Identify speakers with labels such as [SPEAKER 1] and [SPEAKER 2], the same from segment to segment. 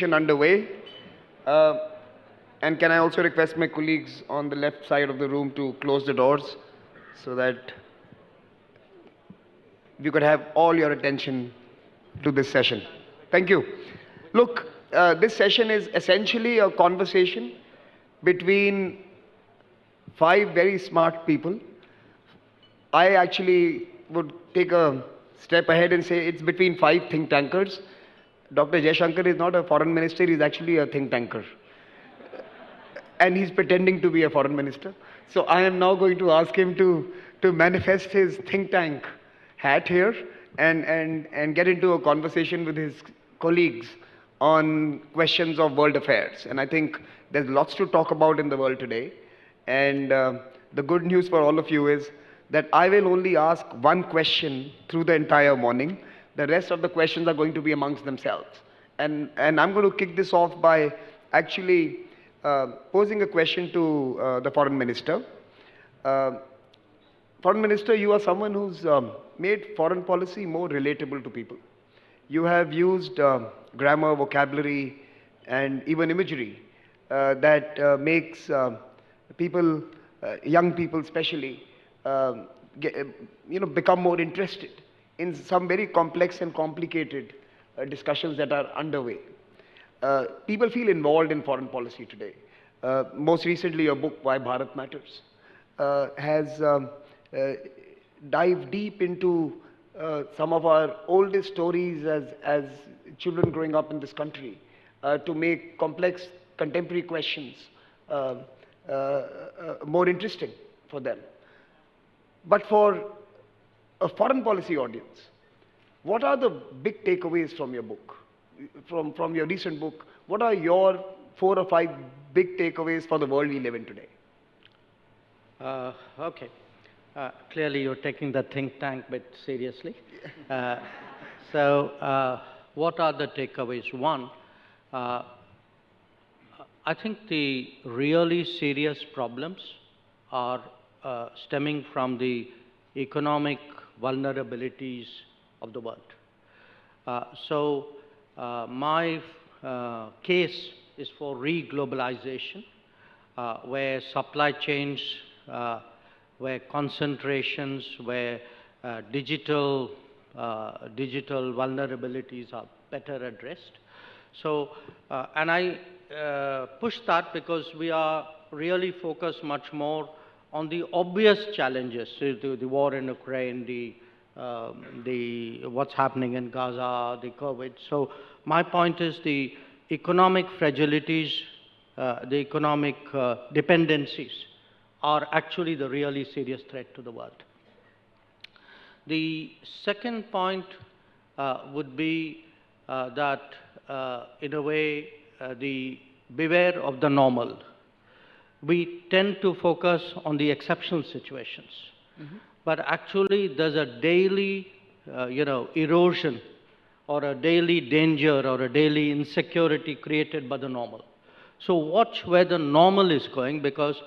[SPEAKER 1] Underway. Uh, and can I also request my colleagues on the left side of the room to close the doors so that we could have all your attention to this session. Thank you. Look, this session is essentially a conversation between five very smart people. I actually would take a step ahead and say it's between five think tankers. Dr. Jaishankar is not a foreign minister, he's actually a think tanker. And he's pretending to be a foreign minister. So I am now going to ask him to manifest his think tank hat here and get into a conversation with his colleagues on questions of world affairs. And I think there's lots to talk about in the world today. And the good news for all of you is that I will only ask one question through the entire morning. The rest of the questions are going to be amongst themselves. And I'm going to kick this off by actually posing a question to the foreign minister. Foreign minister, you are someone who's made foreign policy more relatable to people. You have used grammar, vocabulary, and even imagery that makes people, young people especially, become more interested in some very complex and complicated discussions that are underway. People feel involved in foreign policy today. Most recently, your book, Why Bharat Matters, has dived deep into some of our oldest stories as children growing up in this country to make complex contemporary questions more interesting for them. But for a foreign policy audience, what are the big takeaways from your book? From your recent book, what are your 4 or 5 big takeaways for the world we live in today?
[SPEAKER 2] Okay. Clearly, you're taking the think tank bit seriously. So, what are the takeaways? One, I think the really serious problems are stemming from the economic vulnerabilities of the world. My case is for re-globalization, where supply chains, where concentrations, where digital vulnerabilities are better addressed. So, and I push that because we are really focused much more on the obvious challenges, the war in Ukraine, what's happening in Gaza, the COVID. So my point is the economic fragilities, the economic dependencies are actually the really serious threat to the world. The second point would be that in a way, the beware of the normal. We tend to focus on the exceptional situations. Mm-hmm. But actually, there's a daily, erosion or a daily danger or a daily insecurity created by the normal. So watch where the normal is going, because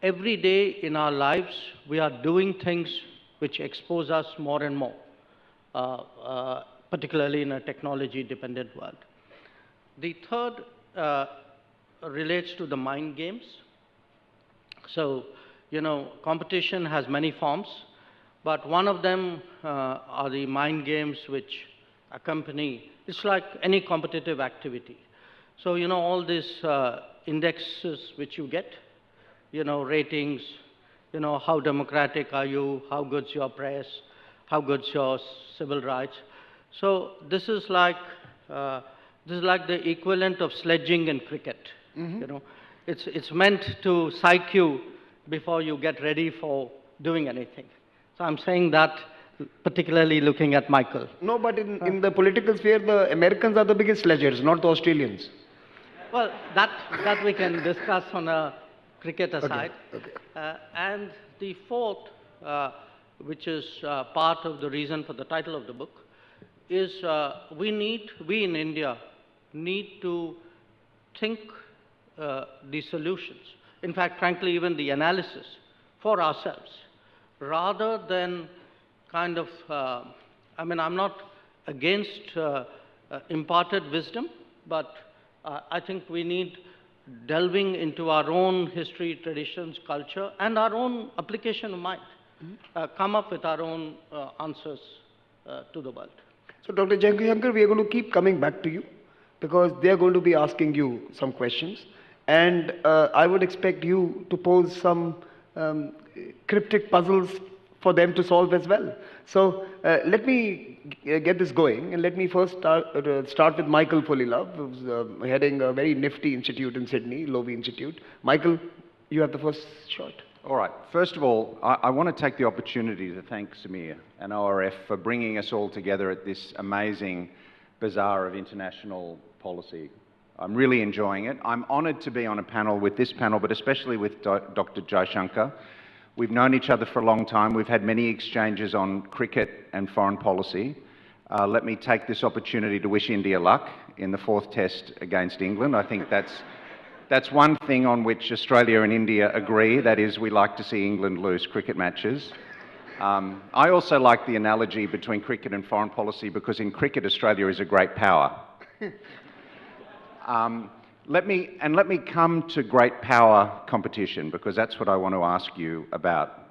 [SPEAKER 2] every day in our lives, we are doing things which expose us more and more, particularly in a technology-dependent world. The third relates to the mind games. So, competition has many forms, but one of them are the mind games which accompany. It's like any competitive activity. So, all these indexes which you get, ratings, how democratic are you, how good's your press, how good's your civil rights. So this is like the equivalent of sledging in cricket. Mm-hmm. It's meant to psych you before you get ready for doing anything. So I'm saying that particularly looking at Michael.
[SPEAKER 1] No, but in the political sphere, the Americans are the biggest sledgers, not the Australians.
[SPEAKER 2] Well, that we can discuss on a cricket aside. Okay. And the fourth, which is part of the reason for the title of the book, is we in India need to think the solutions. In fact, frankly, even the analysis for ourselves, rather than kind of, I'm not against imparted wisdom, but I think we need delving into our own history, traditions, culture, and our own application of mind. Come up with our own answers to the world.
[SPEAKER 1] So, Dr. Jaishankar, we are going to keep coming back to you because they are going to be asking you some questions. And I would expect you to pose some cryptic puzzles for them to solve as well. So, let me get this going, and let me first start with Michael Fullilove, who's heading a very nifty institute in Sydney, Lowy Institute. Michael, you have the first shot.
[SPEAKER 3] All right. First of all, I want to take the opportunity to thank Samir and ORF for bringing us all together at this amazing bazaar of international policy. I'm really enjoying it. I'm honoured to be on a panel with this panel, but especially with Dr. Jaishankar. We've known each other for a long time. We've had many exchanges on cricket and foreign policy. Let me take this opportunity to wish India luck in the 4th Test against England. I think that's one thing on which Australia and India agree, that is, we like to see England lose cricket matches. I also like the analogy between cricket and foreign policy because in cricket, Australia is a great power. Let me come to great power competition because that's what I want to ask you about.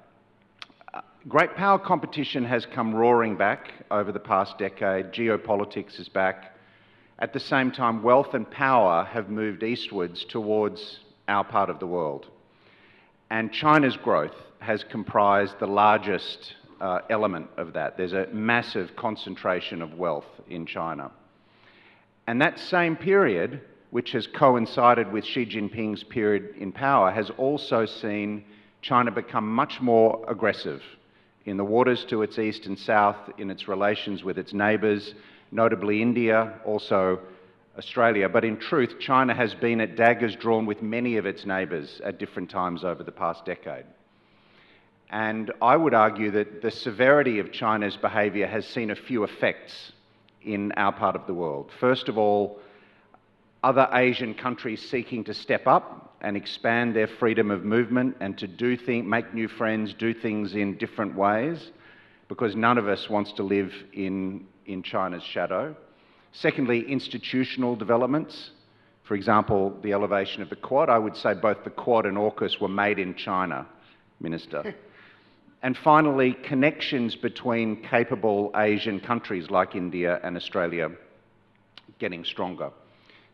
[SPEAKER 3] Great power competition has come roaring back over the past decade. Geopolitics is back. At the same time, wealth and power have moved eastwards towards our part of the world. And China's growth has comprised the largest element of that. There's a massive concentration of wealth in China. And that same period, which has coincided with Xi Jinping's period in power, has also seen China become much more aggressive in the waters to its east and south, in its relations with its neighbours, notably India, also Australia. But in truth, China has been at daggers drawn with many of its neighbours at different times over the past decade. And I would argue that the severity of China's behaviour has seen a few effects in our part of the world. First of all, other Asian countries seeking to step up and expand their freedom of movement and to make new friends, do things in different ways, because none of us wants to live in China's shadow. Secondly, institutional developments. For example, the elevation of the Quad. I would say both the Quad and AUKUS were made in China, Minister. And finally, connections between capable Asian countries like India and Australia getting stronger.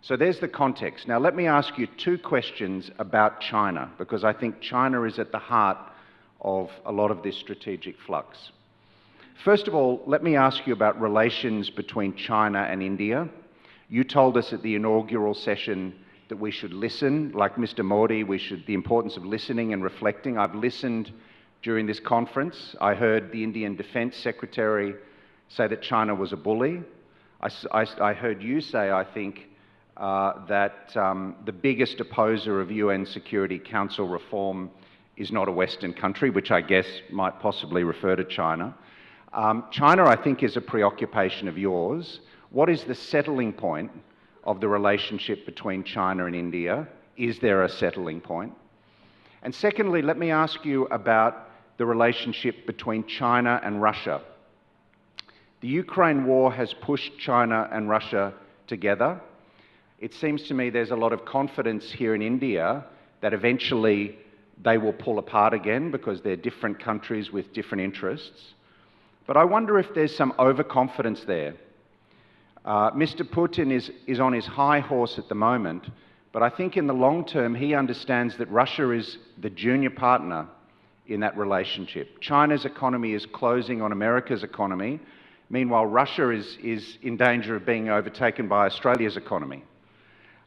[SPEAKER 3] So there's the context. Now let me ask you 2 questions about China, because I think China is at the heart of a lot of this strategic flux. First of all, let me ask you about relations between China and India. You told us at the inaugural session that we should listen, like Mr. Modi, the importance of listening and reflecting. I've listened during this conference. I heard the Indian Defence Secretary say that China was a bully. I heard you say, I think, that the biggest opposer of UN Security Council reform is not a Western country, which I guess might possibly refer to China. China, I think, is a preoccupation of yours. What is the settling point of the relationship between China and India? Is there a settling point? And secondly, let me ask you about the relationship between China and Russia. The Ukraine war has pushed China and Russia together. It seems to me there's a lot of confidence here in India that eventually they will pull apart again because they're different countries with different interests. But I wonder if there's some overconfidence there. Mr. Putin is on his high horse at the moment, but I think in the long term he understands that Russia is the junior partner in that relationship. China's economy is closing on America's economy. Meanwhile, Russia is in danger of being overtaken by Australia's economy.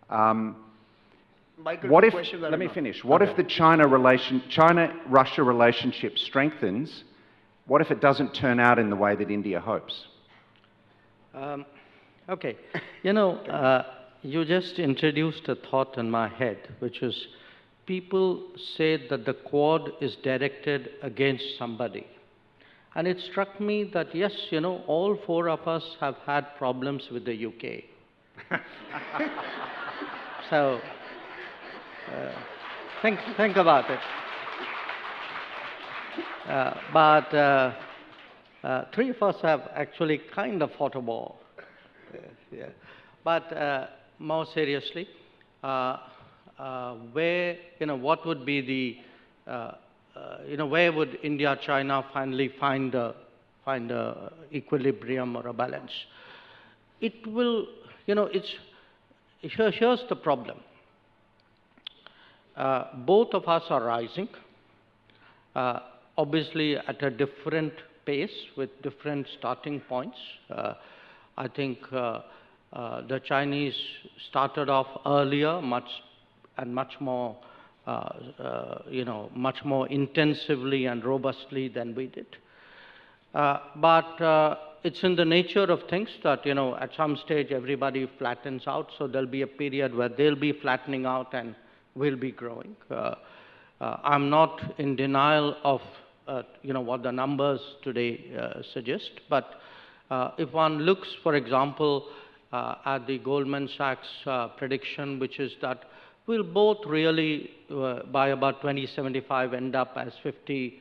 [SPEAKER 1] Michael,
[SPEAKER 3] what if, let me finish. What if the China-Russia relationship strengthens? What if it doesn't turn out in the way that India hopes?
[SPEAKER 2] Okay. You know, you just introduced a thought in my head, which is people say that the Quad is directed against somebody. And it struck me that, yes, you know, all 4 of us have had problems with the UK. So, think about it. But 3 of us have actually kind of fought a war. Yeah. But more seriously, where, what would be the, where would India, China finally find a equilibrium or a balance? It will, here's the problem. Both of us are rising, obviously at a different pace with different starting points. I think the Chinese started off earlier, much more, much more intensively and robustly than we did. But it's in the nature of things that, at some stage everybody flattens out, so there'll be a period where they'll be flattening out and we'll be growing. I'm not in denial of, what the numbers today suggest, but if one looks, for example, at the Goldman Sachs prediction, which is that we'll both really, by about 2075, end up as $50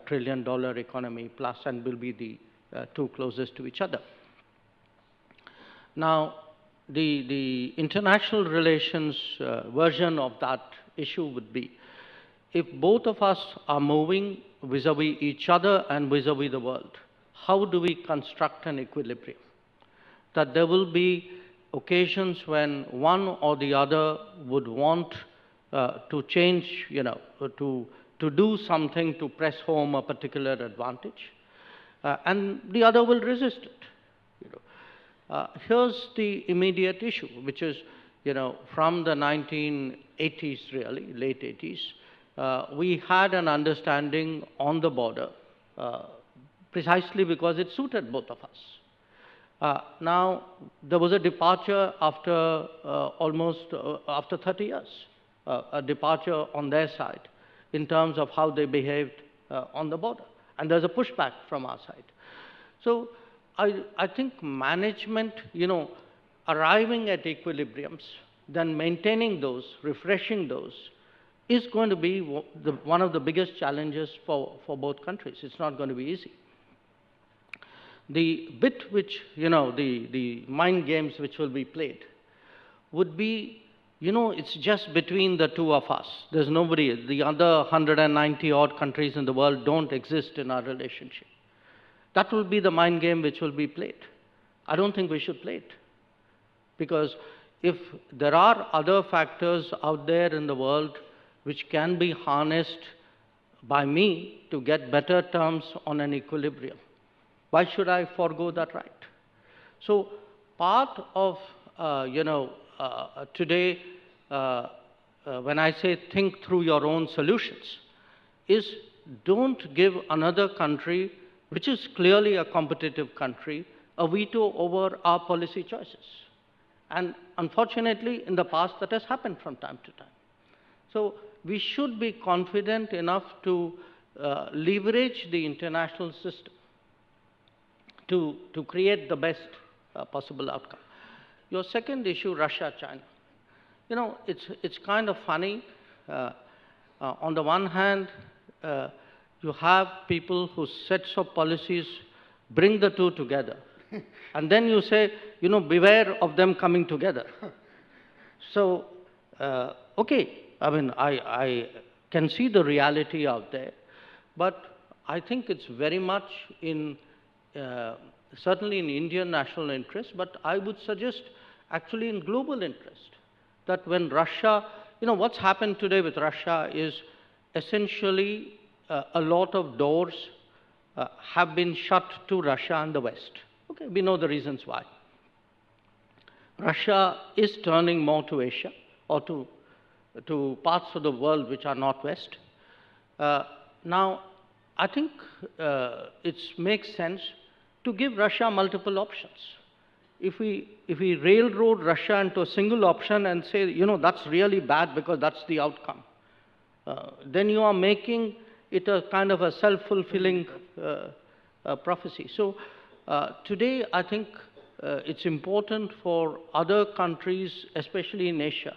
[SPEAKER 2] trillion economy plus, and will be the two closest to each other. Now, the international relations version of that issue would be, if both of us are moving vis-a-vis each other and vis-a-vis the world, how do we construct an equilibrium? That there will be occasions when one or the other would want to change, to do something to press home a particular advantage, and the other will resist it. Here's the immediate issue, which is, from the 1980s, really, late 80s, we had an understanding on the border, precisely because it suited both of us. Now, there was a departure after after 30 years, a departure on their side in terms of how they behaved on the border. And there's a pushback from our side. So I think management, arriving at equilibriums, then maintaining those, refreshing those, is going to be one of the biggest challenges for both countries. It's not going to be easy. The bit which, the mind games which will be played would be, it's just between the two of us. There's nobody. The other 190 odd countries in the world don't exist in our relationship. That will be the mind game which will be played. I don't think we should play it. Because if there are other factors out there in the world which can be harnessed by me to get better terms on an equilibrium, why should I forego that right? So part of, today, when I say think through your own solutions, is don't give another country, which is clearly a competitive country, a veto over our policy choices. And unfortunately, in the past, that has happened from time to time. So we should be confident enough to leverage the international system to create the best possible outcome. Your second issue, Russia-China. It's kind of funny. On the one hand, you have people whose sets of policies bring the two together. And then you say, beware of them coming together. So, okay, I mean, I can see the reality out there, but I think it's very much in, certainly in Indian national interest, but I would suggest actually in global interest, that when Russia, what's happened today with Russia is essentially a lot of doors have been shut to Russia and the West. Okay, we know the reasons why. Russia is turning more to Asia or to parts of the world which are not West. Now, I think it makes sense to give Russia multiple options. If we railroad Russia into a single option and say, that's really bad because that's the outcome, then you are making it a kind of a self-fulfilling prophecy. So today, I think it's important for other countries, especially in Asia,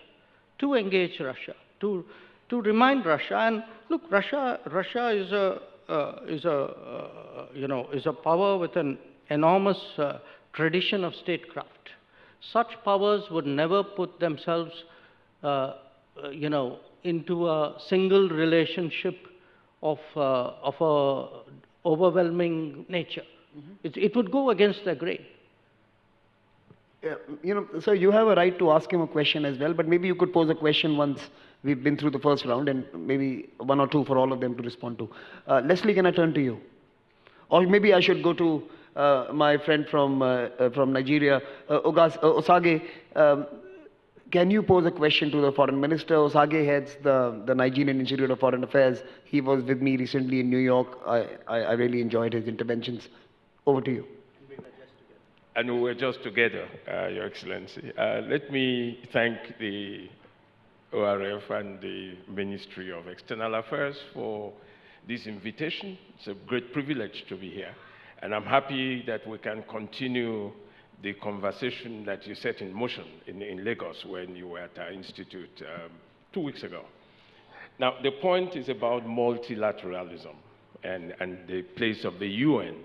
[SPEAKER 2] to engage Russia, to remind Russia. And look, Russia is a power with an enormous tradition of statecraft. such powers would never put themselves, into a single relationship of a overwhelming nature. It would go against their grain.
[SPEAKER 1] Yeah, so you have a right to ask him a question as well, but maybe you could pose a question once we've been through the first round, and maybe one or two for all of them to respond to. Leslie, can I turn to you? Or maybe I should go to my friend from Nigeria, Osaghae. Can you pose a question to the foreign minister? Osaghae heads the Nigerian Institute of Foreign Affairs. He was with me recently in New York. I really enjoyed his interventions. Over to you.
[SPEAKER 4] And we were just together, Your Excellency. Let me thank the ORF and the Ministry of External Affairs for this invitation. It's a great privilege to be here. And I'm happy that we can continue the conversation that you set in motion in Lagos when you were at our institute 2 weeks ago. Now, the point is about multilateralism and the place of the UN,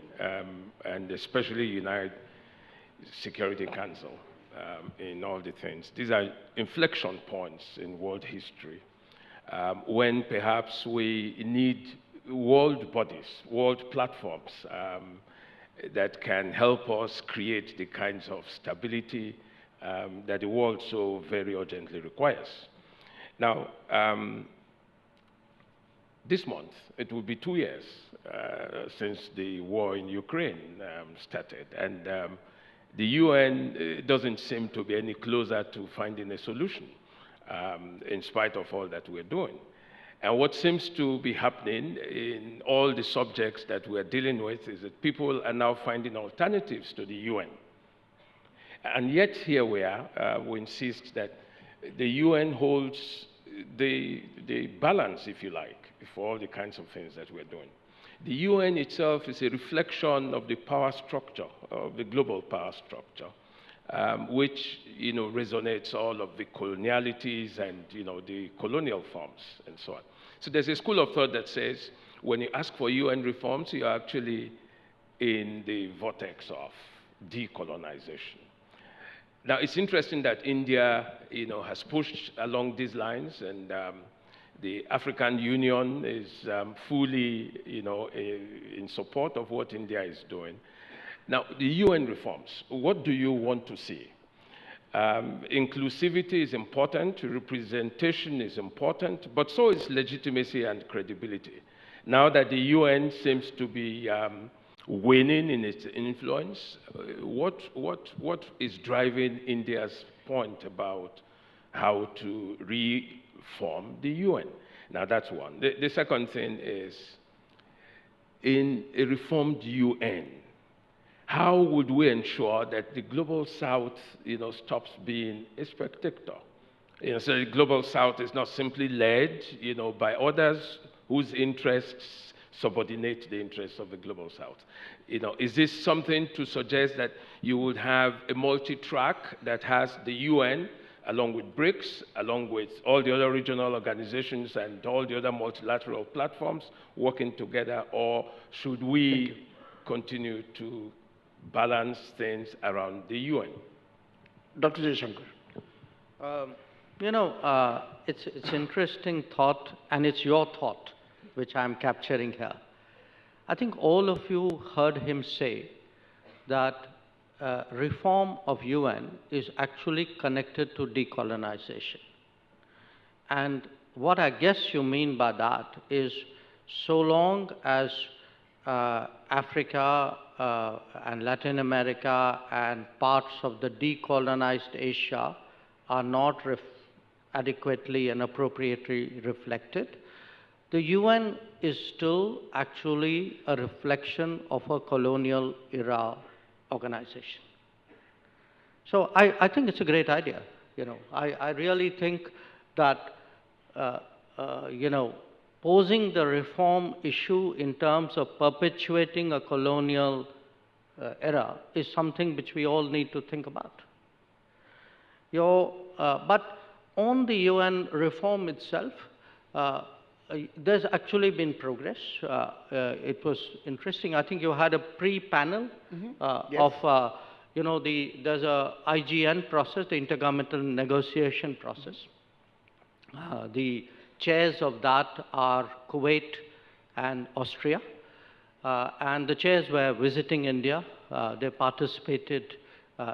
[SPEAKER 4] and especially United Security Council in all the things. These are inflection points in world history when perhaps we need world bodies, world platforms that can help us create the kinds of stability that the world so very urgently requires. Now, this month, it will be 2 years since the war in Ukraine started, and the UN doesn't seem to be any closer to finding a solution in spite of all that we're doing. And what seems to be happening in all the subjects that we're dealing with is that people are now finding alternatives to the UN. And yet here we are, we insist that the UN holds the balance, if you like, for all the kinds of things that we're doing. The UN itself is a reflection of the power structure, of the global power structure, which resonates all of the colonialities and the colonial forms and so on. So there's a school of thought that says when you ask for UN reforms, you're actually in the vortex of decolonization. Now it's interesting that India has pushed along these lines, and the African Union is fully in support of what India is doing. Now, the UN reforms, what do you want to see? Inclusivity is important, representation is important, but so is legitimacy and credibility. Now that the UN seems to be winning in its influence, what is driving India's point about how to reform the UN? Now, that's one. The second thing is, in a reformed UN, how would we ensure that the Global South, stops being a spectator? So the Global South is not simply led, by others whose interests subordinate the interests of the Global South. Is this something to suggest that you would have a multi-track that has the UN, along with BRICS, along with all the other regional organizations and all the other multilateral platforms working together, or should we continue to balance things around the UN?
[SPEAKER 1] Dr. Jaishankar.
[SPEAKER 2] It's interesting thought, and it's your thought, which I'm capturing here. I think all of you heard him say that reform of UN is actually connected to decolonization. And what I guess you mean by that is, so long as Africa and Latin America and parts of the decolonized Asia are not adequately and appropriately reflected, the UN is still actually a reflection of a colonial era organization. So I think it's a great idea. I really think that posing the reform issue in terms of perpetuating a colonial era is something which we all need to think about. But on the UN reform itself, there's actually been progress. It was interesting. I think you had a pre-panel
[SPEAKER 1] Yes.
[SPEAKER 2] of you know, there's a IGN process, the Intergovernmental Negotiation Process. The chairs of that are Kuwait and Austria. And the chairs were visiting India. They participated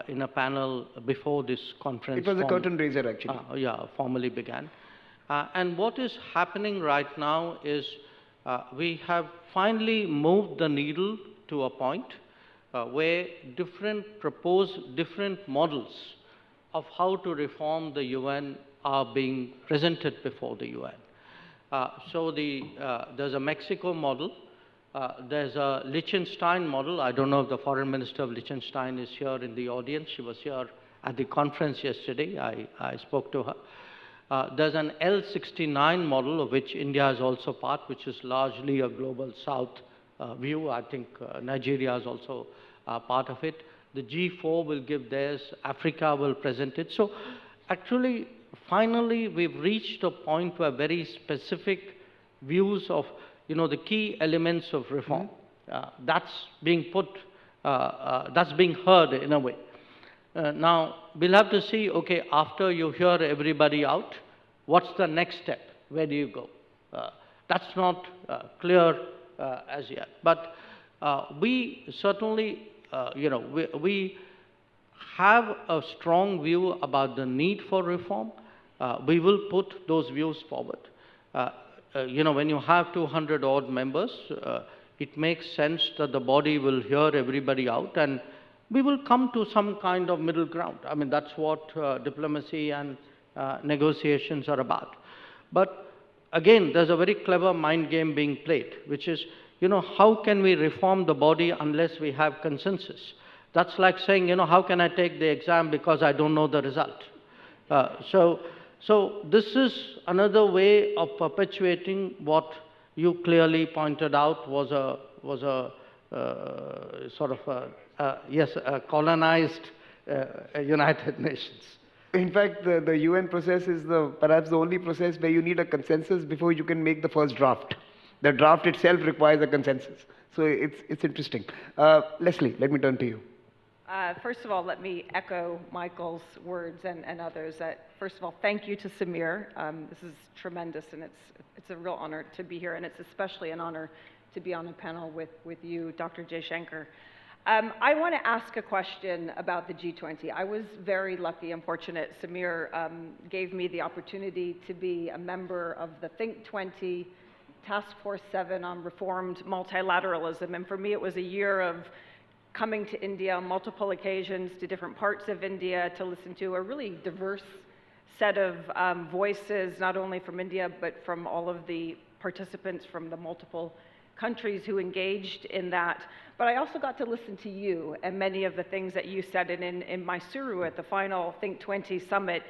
[SPEAKER 2] in a panel before this conference.
[SPEAKER 1] It was a curtain raiser, actually.
[SPEAKER 2] Yeah, formally began. And what is happening right now is we have finally moved the needle to a point where different models of how to reform the UN are being presented before the UN. So there's a Mexico model. There's a Liechtenstein model. I don't know if the foreign minister of Liechtenstein is here in the audience. She was here at the conference yesterday. I spoke to her. There's an L69 model, of which India is also part, which is largely a global south view. I think Nigeria is also part of it. The G4 will give theirs. Africa will present it. So actually, finally, we've reached a point where very specific views of, you know, the key elements of reform, that's being that's being heard in a way. Now, we'll have to see, okay, after you hear everybody out, what's the next step? Where do you go? That's not clear as yet. But we certainly, you know, we have a strong view about the need for reform. We will put those views forward. You know, when you have 200 odd members, it makes sense that the body will hear everybody out, and we will come to some kind of middle ground. I mean, that's what diplomacy and negotiations are about. But again, there's a very clever mind game being played, which is, you know, how can we reform the body unless we have consensus? That's like saying, you know, how can I take the exam because I don't know the result? So this is another way of perpetuating what you clearly pointed out was a sort of a colonized United Nations.
[SPEAKER 1] In fact, the UN process is perhaps the only process where you need a consensus before you can make the first draft. The draft itself requires a consensus. So it's interesting. Leslie, let me turn to you.
[SPEAKER 5] First of all, let me echo Michael's words and others. First of all, thank you to Samir. This is tremendous, and it's a real honor to be here, and it's especially an honor to be on a panel with you, Dr. Jaishankar. I want to ask a question about the G20. I was very lucky and fortunate. Samir gave me the opportunity to be a member of the Think 20 Task Force 7 on Reformed Multilateralism, and for me it was a year of coming to India on multiple occasions, to different parts of India, to listen to a really diverse set of voices, not only from India, but from all of the participants from the multiple countries who engaged in that. But I also got to listen to you and many of the things that you said. And in Mysuru at the final Think 20 summit,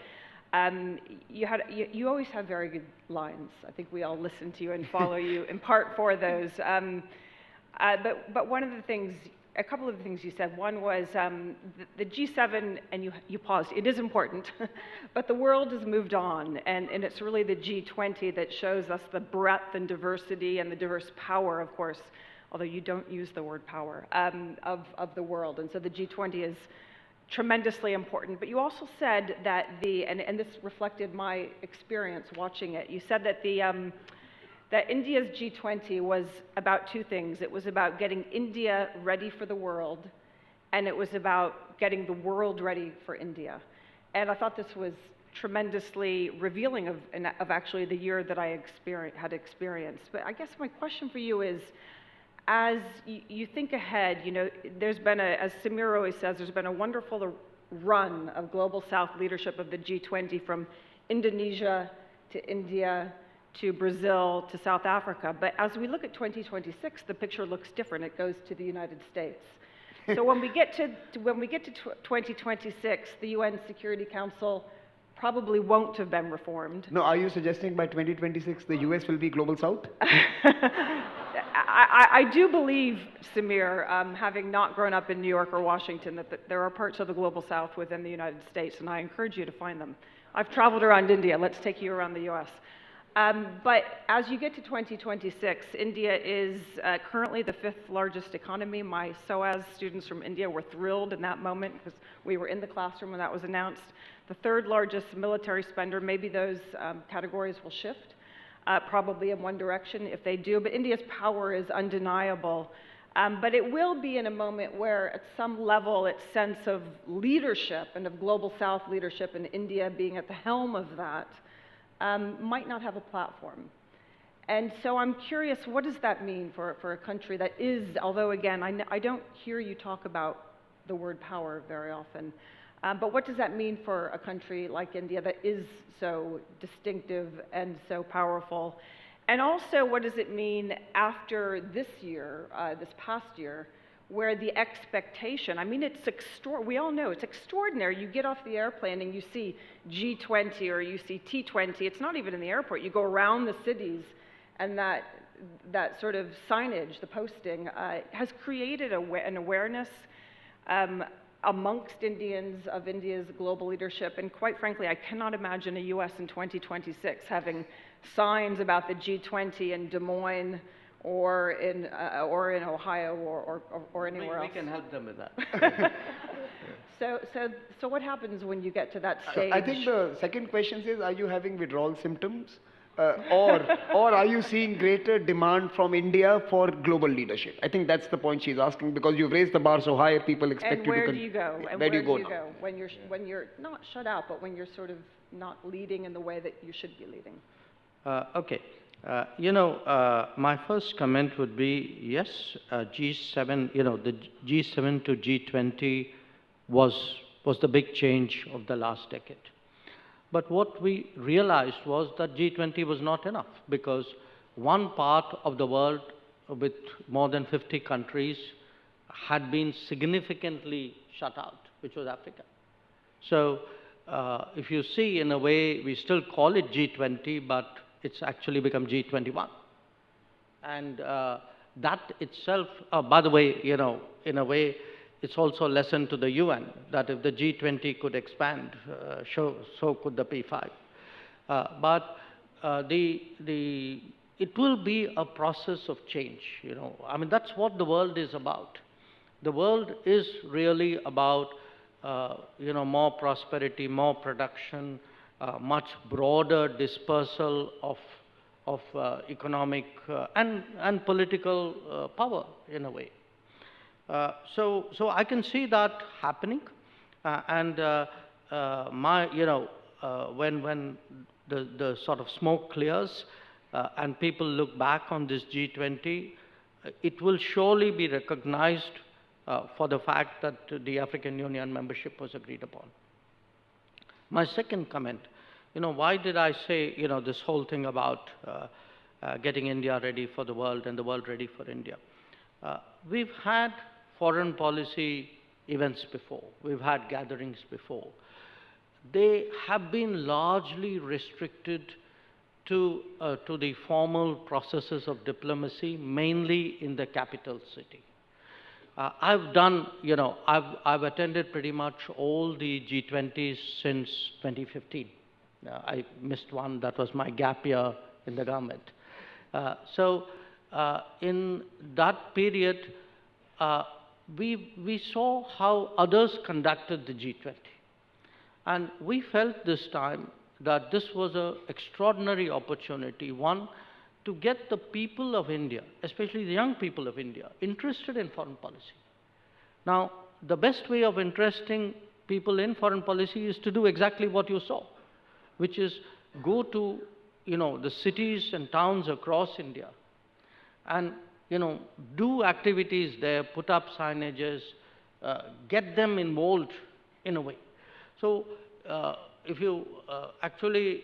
[SPEAKER 5] you always have very good lines. I think we all listen to you and follow you in part for those. But one of the things, a couple of the things you said, one was the G7, and you paused, it is important, but the world has moved on, and it's really the G20 that shows us the breadth and diversity and the diverse power, of course, although you don't use the word power, of the world. And so the G20 is tremendously important. But you also said that and this reflected my experience watching it, you said that that India's G20 was about two things. It was about getting India ready for the world, and it was about getting the world ready for India. And I thought this was tremendously revealing of actually the year that I had experienced. But I guess my question for you is, as you think ahead, you know, there's been as Samir always says, there's been a wonderful run of Global South leadership of the G20 from Indonesia to India to Brazil to South Africa. But as we look at 2026, the picture looks different. It goes to the United States. So when we get to 2026, the UN Security Council probably won't have been reformed.
[SPEAKER 1] No, are you suggesting by 2026 the US will be Global South?
[SPEAKER 5] I do believe, Samir, having not grown up in New York or Washington, that there are parts of the Global South within the United States, and I encourage you to find them. I've traveled around India. Let's take you around the US. But as you get to 2026, India is currently the 5th largest economy. My SOAS students from India were thrilled in that moment because we were in the classroom when that was announced. The 3rd largest military spender, maybe those categories will shift, probably in one direction if they do, but India's power is undeniable. But it will be in a moment where at some level its sense of leadership and of global South leadership and India being at the helm of that might not have a platform. And so I'm curious, what does that mean for a country that is, although again, I don't hear you talk about the word power very often, but what does that mean for a country like India that is so distinctive and so powerful? And also, what does it mean after this year, this past year, where the expectation, I mean, we all know it's extraordinary. You get off the airplane and you see G20 or you see T20. It's not even in the airport. You go around the cities, and that sort of signage, the posting, has created an awareness amongst Indians of India's global leadership. And quite frankly, I cannot imagine a US in 2026 having signs about the G20 in Des Moines or in Ohio or anywhere else.
[SPEAKER 2] We can help them with that.
[SPEAKER 5] So what happens when you get to that stage?
[SPEAKER 1] I think the second question is, are you having withdrawal symptoms? Or are you seeing greater demand from India for global leadership? I think that's the point she's asking, because you've raised the bar so high, people expect
[SPEAKER 5] and
[SPEAKER 1] you to...
[SPEAKER 5] where do you go? And
[SPEAKER 1] where do you go
[SPEAKER 5] now?
[SPEAKER 1] now?
[SPEAKER 5] When you're not shut out, but when you're sort of not leading in the way that you should be leading?
[SPEAKER 2] Okay. My first comment would be, yes, G7, the G7 to G20 was the big change of the last decade. But what we realized was that G20 was not enough, because one part of the world with more than 50 countries had been significantly shut out, which was Africa. So if you see, in a way, we still call it G20, but it's actually become G21. And that itself, by the way, in a way, it's also a lesson to the UN that if the G20 could expand, so could the P5. But it will be a process of change. I mean, that's what the world is about. The world is really about more prosperity, more production, much broader dispersal of economic and political power in a way. So I can see that happening, when the sort of smoke clears and people look back on this G20, it will surely be recognized for the fact that the African Union membership was agreed upon. My second comment, why did I say, this whole thing about getting India ready for the world and the world ready for India? We've had foreign policy events before. We've had gatherings before. They have been largely restricted to the formal processes of diplomacy, mainly in the capital city. I've done, I've attended pretty much all the G20s since 2015. I missed one. That was my gap year in the government. In that period, we saw how others conducted the G20. And we felt this time that this was an extraordinary opportunity, one, to get the people of India, especially the young people of India, interested in foreign policy. Now, the best way of interesting people in foreign policy is to do exactly what you saw, which is go to, the cities and towns across India and, do activities there, put up signages, get them involved in a way. So, if you actually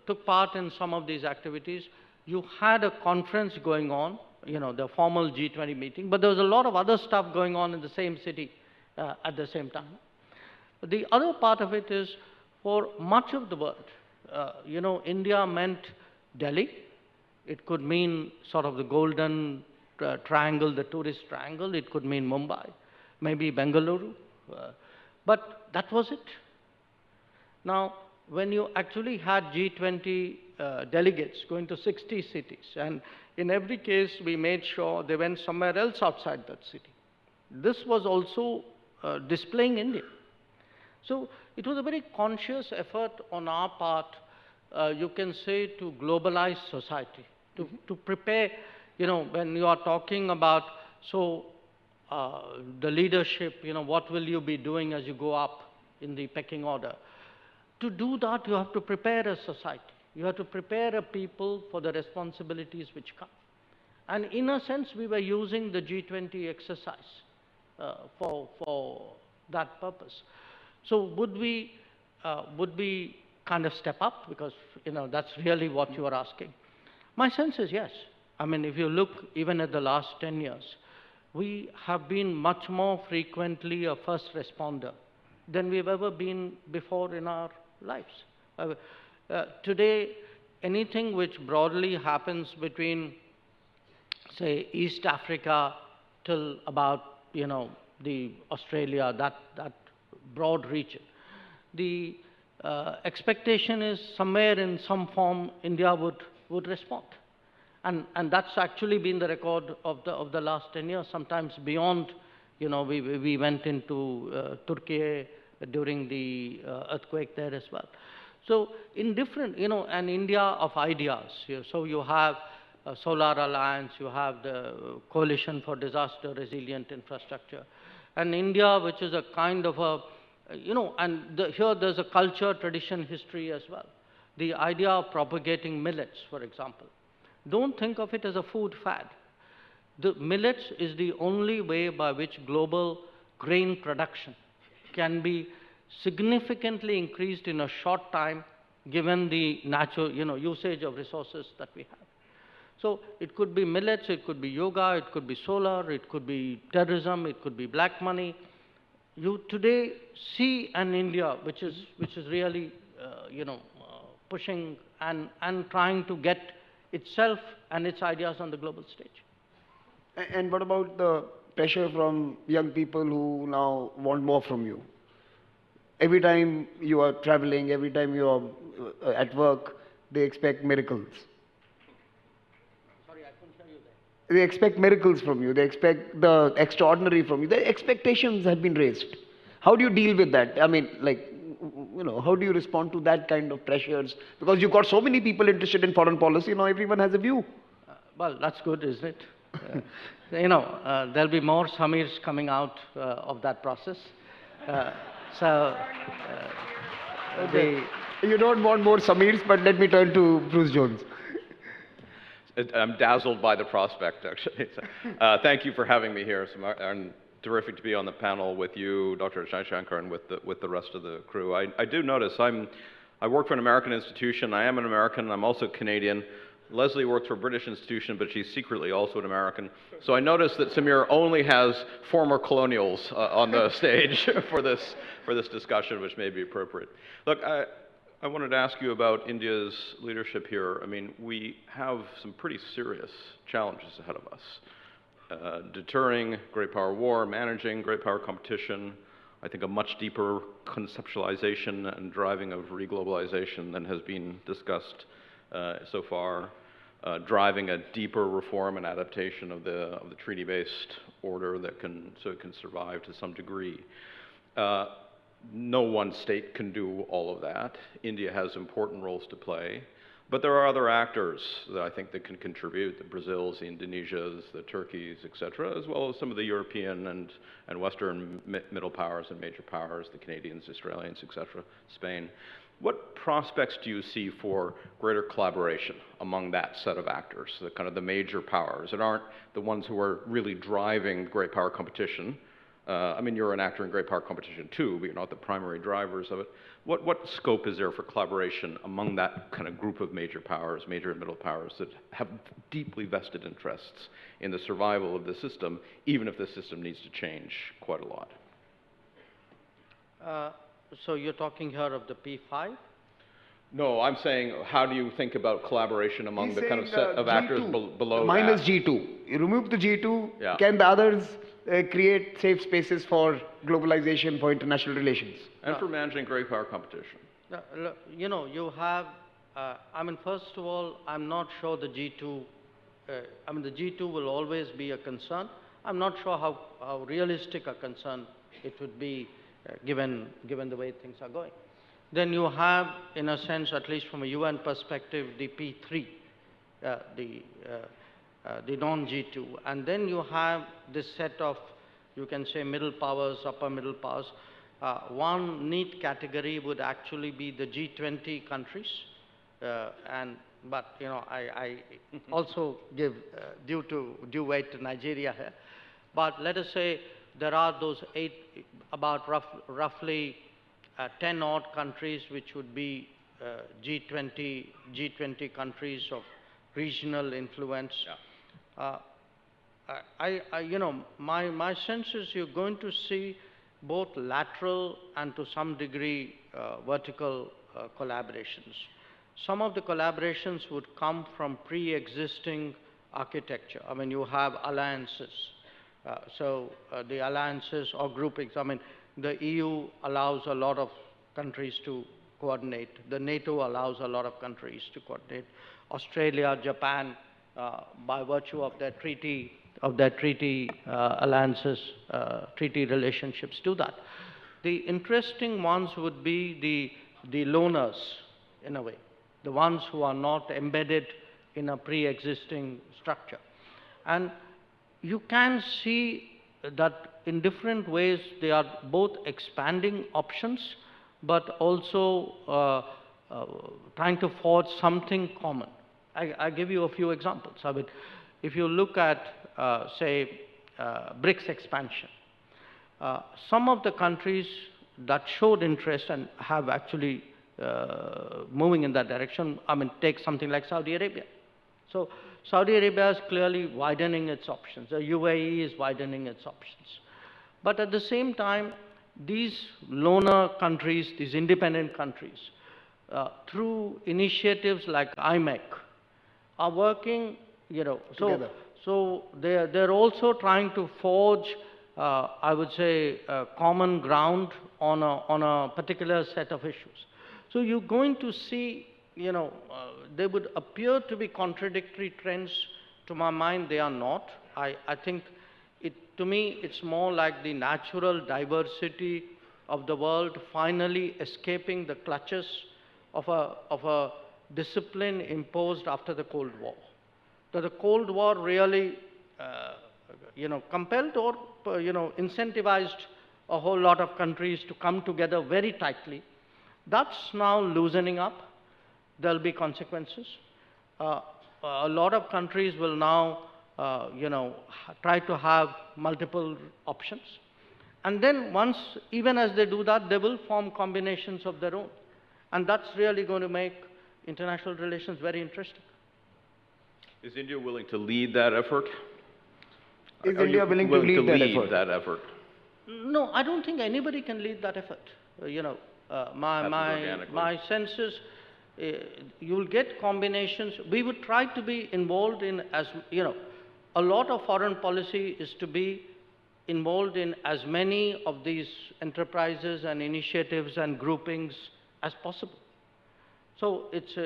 [SPEAKER 2] took part in some of these activities, you had a conference going on, the formal G20 meeting, but there was a lot of other stuff going on in the same city at the same time. The other part of it is, for much of the world, India meant Delhi. It could mean sort of the golden triangle, the tourist triangle. It could mean Mumbai, maybe Bengaluru. But that was it. Now, when you actually had G20 delegates going to 60 cities, and in every case we made sure they went somewhere else outside that city. This was also displaying India. So it was a very conscious effort on our part, you can say, to globalize society, to prepare, you know, when you are talking about, the leadership, you know, what will you be doing as you go up in the pecking order? To do that, you have to prepare a society. You have to prepare a people for the responsibilities which come. And in a sense, we were using the G20 exercise for that purpose. So would we kind of step up? Because, you know, that's really what you are asking. My sense is yes. I mean, if you look even at the last 10 years, we have been much more frequently a first responder than we've ever been before in our lives. Today, anything which broadly happens between, say, East Africa till about, you know, the Australia, that broad region, the expectation is somewhere in some form India would respond. And that's actually been the record of the last 10 years, sometimes beyond. You know, we went into Turkey during the earthquake there as well. So in different, you know, an India of ideas. So you have Solar Alliance, you have the Coalition for Disaster Resilient Infrastructure, and India, which is a kind of a, you know, and here there's a culture, tradition, history as well. The idea of propagating millets, for example. Don't think of it as a food fad. The millets is the only way by which global grain production can be significantly increased in a short time, given the natural, you know, usage of resources that we have. So it could be millets, it could be yoga, it could be solar, it could be terrorism, it could be black money. You today see an India which is really, you know, pushing and trying to get itself and its ideas on the global stage.
[SPEAKER 1] And what about the pressure from young people who now want more from you? Every time you are traveling, every time you are at work, they expect miracles.
[SPEAKER 2] Sorry, I couldn't hear you there.
[SPEAKER 1] They expect miracles from you. They expect the extraordinary from you. The expectations have been raised. How do you deal with that? I mean, like, you know, how do you respond to that kind of pressures? Because you've got so many people interested in foreign policy, now everyone has a view.
[SPEAKER 2] Well, that's good, isn't it? You know, there'll be more Samirs coming out of that process.
[SPEAKER 1] Okay. You don't want more Samirs, but let me turn to Bruce Jones.
[SPEAKER 6] I'm dazzled by the prospect, actually. Thank you for having me here, Samir, and terrific to be on the panel with you, Dr. Jaishankar, and with the rest of the crew. I do notice I work for an American institution. I am an American. I'm also Canadian. Leslie works for a British institution, but she's secretly also an American. So I noticed that Samir only has former colonials on the stage for this discussion, which may be appropriate. Look, I wanted to ask you about India's leadership here. I mean, we have some pretty serious challenges ahead of us. Deterring great power war, managing great power competition, I think a much deeper conceptualization and driving of reglobalization than has been discussed so far, driving a deeper reform and adaptation of the treaty-based order that can survive to some degree. No one state can do all of that. India has important roles to play. But there are other actors that I think that can contribute, the Brazils, the Indonesias, the Turkeys, et cetera, as well as some of the European and Western middle powers and major powers, the Canadians, Australians, et cetera, Spain. What prospects do you see for greater collaboration among that set of actors, the kind of the major powers that aren't the ones who are really driving great power competition? I mean, you're an actor in great power competition too, but you're not the primary drivers of it. What scope is there for collaboration among that kind of group of major powers, major and middle powers, that have deeply vested interests in the survival of the system, even if the system needs to change quite a lot?
[SPEAKER 2] So you're talking here of the P5?
[SPEAKER 6] No, I'm saying, how do you think about collaboration among the kind of set of actors below
[SPEAKER 1] minus
[SPEAKER 6] that?
[SPEAKER 1] G2. You remove the G2,
[SPEAKER 6] Yeah.
[SPEAKER 1] Can the others create safe spaces for globalization, for international relations?
[SPEAKER 6] And for managing great power competition.
[SPEAKER 2] You know, you have, I mean, first of all, I'm not sure the G2, I mean, the G2 will always be a concern. I'm not sure how realistic a concern it would be given the way things are going. Then you have, in a sense, at least from a UN perspective, the P3, the non-G2. And then you have this set of, you can say, middle powers, upper middle powers. One neat category would actually be the G20 countries. But, you know, I also give due weight to Nigeria here. But let us say there are those roughly 10 odd countries which would be G20 countries of regional influence. Yeah. You know, my sense is you're going to see both lateral and to some degree vertical collaborations. Some of the collaborations would come from pre-existing architecture. I mean, you have alliances. The alliances or groupings, I mean, the EU allows a lot of countries to coordinate. The NATO allows a lot of countries to coordinate. Australia, Japan, by virtue of their treaty alliances, treaty relationships, do that. The interesting ones would be the loners, in a way, the ones who are not embedded in a pre-existing structure. And you can see that in different ways they are both expanding options, but also trying to forge something common. I give you a few examples. I mean, if you look at, say, BRICS expansion, some of the countries that showed interest and have actually moving in that direction, I mean, take something like Saudi Arabia. So Saudi Arabia is clearly widening its options. The UAE is widening its options. But at the same time, these loner countries, these independent countries, through initiatives like IMEC, are working, you know, so they're also trying to forge, I would say, common ground on a particular set of issues. So you're going to see, you know, they would appear to be contradictory trends. To my mind, they are not. I think, to me, it's more like the natural diversity of the world finally escaping the clutches of a discipline imposed after the Cold War. So the Cold War really, you know, compelled or, you know, incentivized a whole lot of countries to come together very tightly. That's now loosening up. There'll be consequences. A lot of countries will now, you know, try to have multiple options. And then once, even as they do that, they will form combinations of their own. And that's really going to make international relations very interesting.
[SPEAKER 6] Is India willing to lead that effort?
[SPEAKER 1] Is India willing to lead
[SPEAKER 6] that effort?
[SPEAKER 2] No, I don't think anybody can lead that effort. You know, my sense is you'll get combinations. We would try to be involved in, as you know, a lot of foreign policy is to be involved in as many of these enterprises and initiatives and groupings as possible. So it's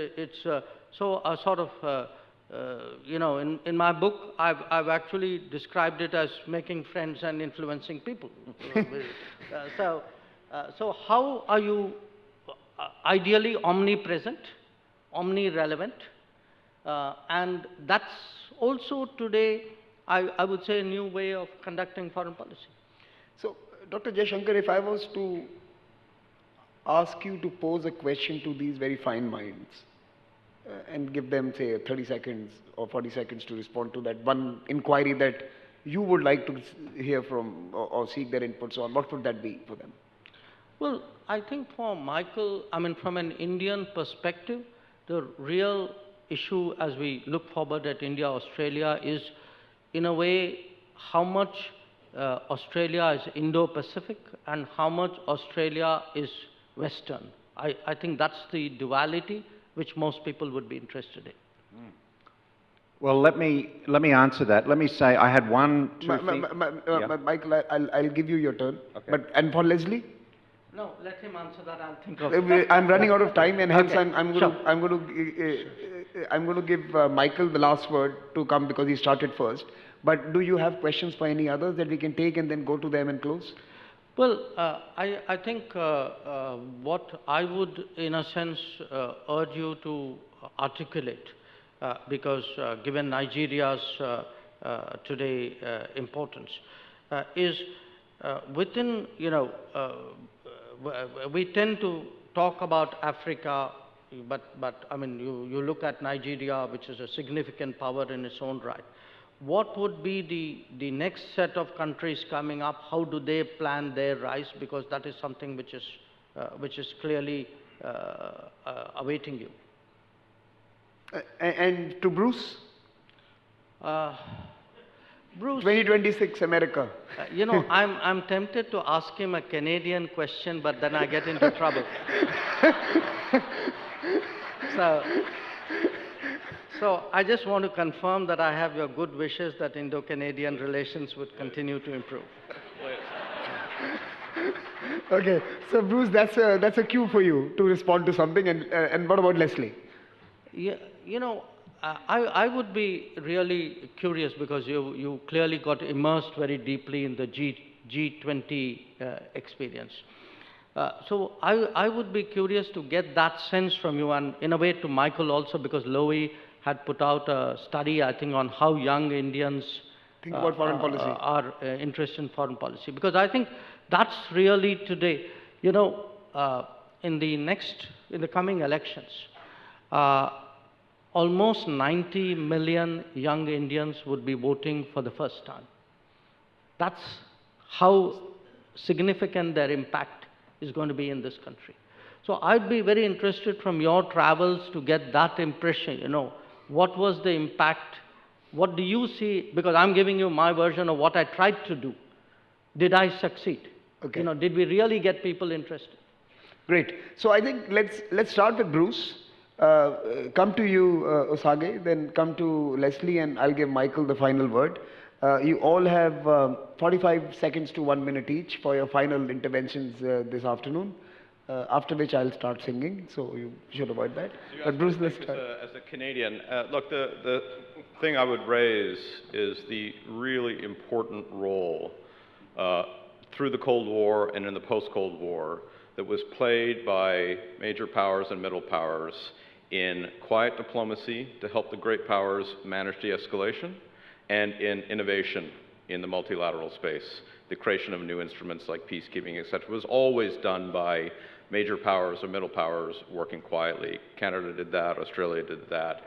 [SPEAKER 2] a sort of, you know, in my book, I've actually described it as making friends and influencing people. So how are you ideally omnipresent, omni-relevant, and that's also today, I would say, a new way of conducting foreign policy.
[SPEAKER 1] So, Dr. Jaishankar, if I was to ask you to pose a question to these very fine minds and give them, say, 30 seconds or 40 seconds to respond to that one inquiry that you would like to hear from or seek their inputs on, what would that be for them?
[SPEAKER 2] Well, I think for Michael, I mean, from an Indian perspective, the real issue as we look forward at India, Australia is, in a way, how much Australia is Indo-Pacific and how much Australia is Western. I think that's the duality which most people would be interested in.
[SPEAKER 3] Well, let me answer that. Let me say I had one, two,
[SPEAKER 1] Michael, I'll give you your turn.
[SPEAKER 3] Okay.
[SPEAKER 1] And for Leslie?
[SPEAKER 2] No, let him answer that. I'll think of
[SPEAKER 1] I'm running out of time, and hence
[SPEAKER 2] Okay,
[SPEAKER 1] I'm going to give Michael the last word to come because he started first. But do you have questions for any others that we can take and then go to them and close?
[SPEAKER 2] Well, I think what I would, in a sense, urge you to articulate, because given Nigeria's today importance, is within, we tend to talk about Africa, but I mean, you look at Nigeria, which is a significant power in its own right. What would be the next set of countries coming up? How do they plan their rise? Because that is something which is clearly awaiting you.
[SPEAKER 1] And to Bruce?
[SPEAKER 2] Bruce,
[SPEAKER 1] 2026 America.
[SPEAKER 2] I'm tempted to ask him a Canadian question, but then I get into trouble. So I just want to confirm that I have your good wishes that Indo-Canadian relations would continue to improve.
[SPEAKER 1] Okay, so Bruce, that's a cue for you to respond to something. And what about Leslie?
[SPEAKER 2] Yeah, I would be really curious because you clearly got immersed very deeply in the G20 experience. So I would be curious to get that sense from you, and in a way to Michael also, because Lowy had put out a study, I think, on how young Indians
[SPEAKER 1] think about foreign policy.
[SPEAKER 2] Are interested in foreign policy. Because I think that's really today, in the coming elections, almost 90 million young Indians would be voting for the first time. That's how significant their impact is going to be in this country. So I'd be very interested from your travels to get that impression, what was the impact? What do you see? Because I'm giving you my version of what I tried to do. Did I succeed?
[SPEAKER 1] Okay.
[SPEAKER 2] Did we really get people interested?
[SPEAKER 1] Great. So I think let's start with Bruce. Come to you, Osaghae, then come to Leslie, and I'll give Michael the final word. You all have 45 seconds to 1 minute each for your final interventions this afternoon. After which I'll start singing, so you should avoid that.
[SPEAKER 6] So
[SPEAKER 1] but Bruce, let's start.
[SPEAKER 6] As a Canadian, look, the thing I would raise is the really important role through the Cold War and in the post-Cold War that was played by major powers and middle powers in quiet diplomacy to help the great powers manage de-escalation, and in innovation in the multilateral space. The creation of new instruments like peacekeeping, et cetera, was always done by major powers or middle powers working quietly. Canada did that, Australia did that,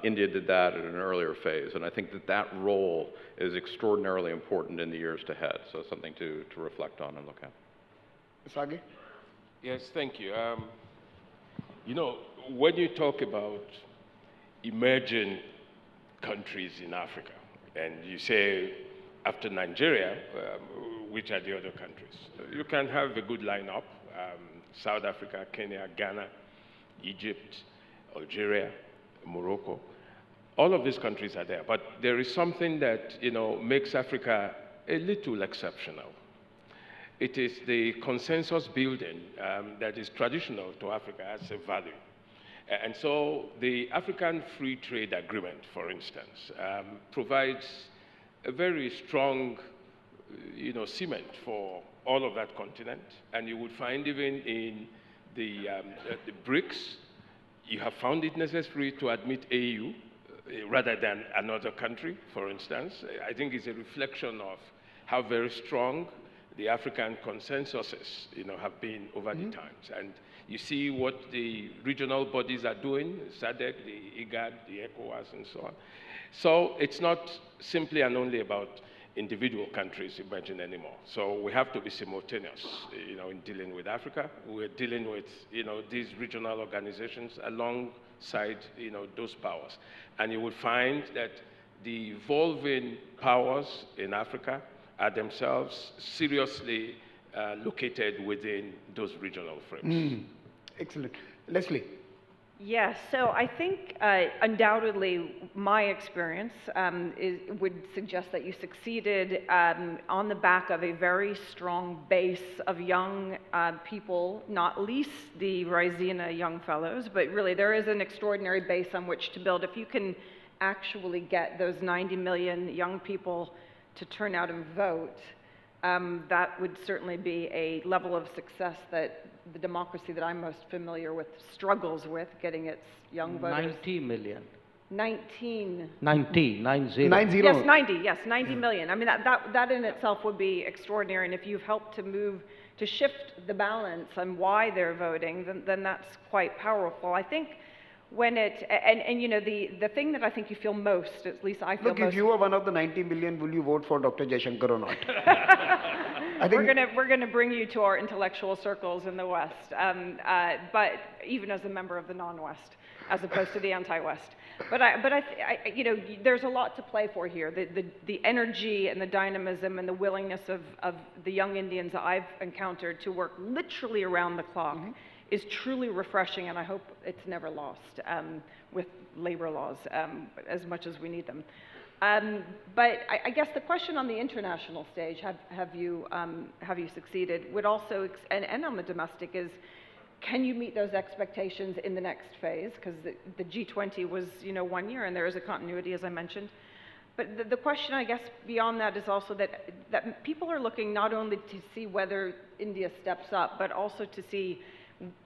[SPEAKER 6] India did that at an earlier phase. And I think that role is extraordinarily important in the years ahead. So something to reflect on and look at.
[SPEAKER 1] Osaghae?
[SPEAKER 4] Yes, thank you. When you talk about emerging countries in Africa, and you say after Nigeria, which are the other countries? You can have a good lineup. South Africa, Kenya, Ghana, Egypt, Algeria, Morocco. All of these countries are there, but there is something that makes Africa a little exceptional. It is the consensus building that is traditional to Africa as a value. And so the African Free Trade Agreement, for instance, provides a very strong cement for all of that continent. And you would find even in the BRICS, you have found it necessary to admit AU rather than another country, for instance. I think it's a reflection of how very strong the African consensuses have been over the times. And you see what the regional bodies are doing, SADC, the IGAD, the ECOWAS, and so on. So it's not simply and only about individual countries emerging anymore. So we have to be simultaneous, in dealing with Africa. We're dealing with, these regional organizations alongside, those powers. And you will find that the evolving powers in Africa are themselves seriously located within those regional frames.
[SPEAKER 1] Excellent. Leslie?
[SPEAKER 5] Yes, so I think undoubtedly my experience would suggest that you succeeded on the back of a very strong base of young people, not least the Raisina young fellows, but really there is an extraordinary base on which to build. If you can actually get those 90 million young people to turn out and vote, that would certainly be a level of success that the democracy that I'm most familiar with struggles with, getting its young voters.
[SPEAKER 2] 90 million.
[SPEAKER 5] 19.
[SPEAKER 2] 90, 90.
[SPEAKER 1] 90.
[SPEAKER 5] Yes, 90, yes, 90 million. I mean, that in itself would be extraordinary, and if you've helped to shift the balance on why they're voting, then that's quite powerful. I think when and you know, the thing that I think you feel most, at least I feel
[SPEAKER 1] Look,
[SPEAKER 5] most...
[SPEAKER 1] if you were one of the 90 million, will you vote for Dr. Jaishankar or not? I think
[SPEAKER 5] we're gonna bring you to our intellectual circles in the West, but even as a member of the non-West, as opposed to the anti-West. But you know, there's a lot to play for here. The energy and the dynamism and the willingness of the young Indians that I've encountered to work literally around the clock is truly refreshing, and I hope it's never lost with labor laws as much as we need them. But I guess the question on the international stage, have you succeeded, would also, and on the domestic, is can you meet those expectations in the next phase? Because the G20 was, you know, 1 year, and there is a continuity, as I mentioned. But the question, I guess, beyond that is also that people are looking not only to see whether India steps up, but also to see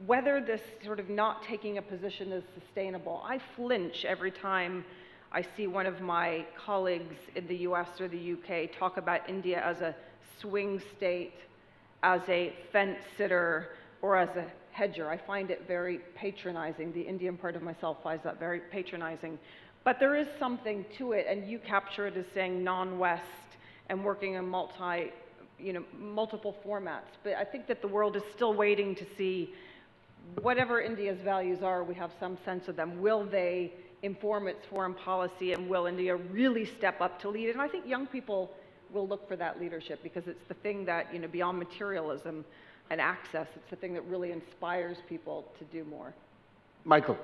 [SPEAKER 5] whether this sort of not taking a position is sustainable. I flinch every time I see one of my colleagues in the US or the UK talk about India as a swing state, as a fence sitter, or as a hedger. I find it very patronizing. The Indian part of myself finds that very patronizing. But there is something to it, and you capture it as saying non-West and working in multiple formats. But I think that the world is still waiting to see whatever India's values are, we have some sense of them. Will they inform its foreign policy, and will India really step up to lead? And I think young people will look for that leadership, because it's the thing that, you know, beyond materialism and access, it's the thing that really inspires people to do more.
[SPEAKER 1] Michael.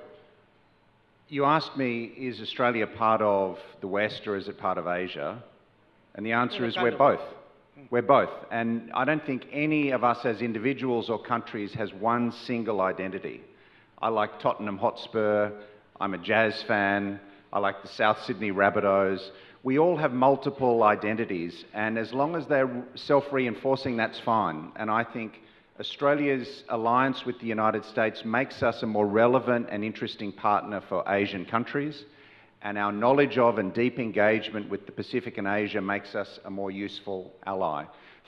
[SPEAKER 3] You asked me, is Australia part of the West or is it part of Asia? And the answer is we're both. We're both. And I don't think any of us as individuals or countries has one single identity. I like Tottenham Hotspur. I'm a jazz fan. I like the South Sydney Rabbitohs. We all have multiple identities, and as long as they're self-reinforcing, that's fine. And I think Australia's alliance with the United States makes us a more relevant and interesting partner for Asian countries, and our knowledge of and deep engagement with the Pacific and Asia makes us a more useful ally.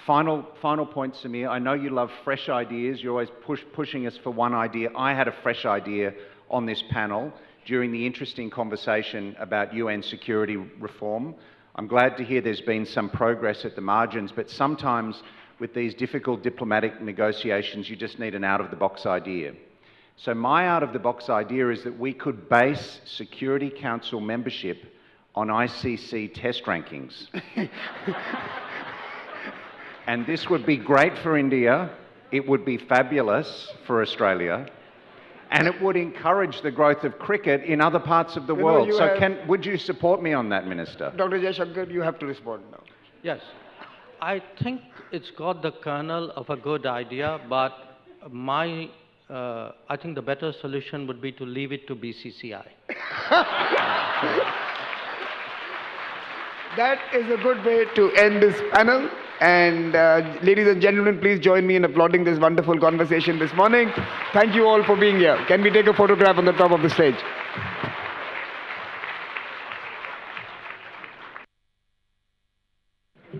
[SPEAKER 3] Final point, Samir. I know you love fresh ideas. You're always pushing us for one idea. I had a fresh idea on this panel during the interesting conversation about UN security reform. I'm glad to hear there's been some progress at the margins, but sometimes with these difficult diplomatic negotiations, you just need an out-of-the-box idea. So my out-of-the-box idea is that we could base Security Council membership on ICC test rankings. And this would be great for India, it would be fabulous for Australia, and it would encourage the growth of cricket in other parts of the world. So would you support me on that, Minister?
[SPEAKER 1] Dr. Jaishankar, you have to respond now.
[SPEAKER 2] Yes. I think it's got the kernel of a good idea, but I think the better solution would be to leave it to BCCI.
[SPEAKER 1] That is a good way to end this panel. And ladies and gentlemen, please join me in applauding this wonderful conversation this morning. Thank you all for being here. Can we take a photograph on the top of the stage?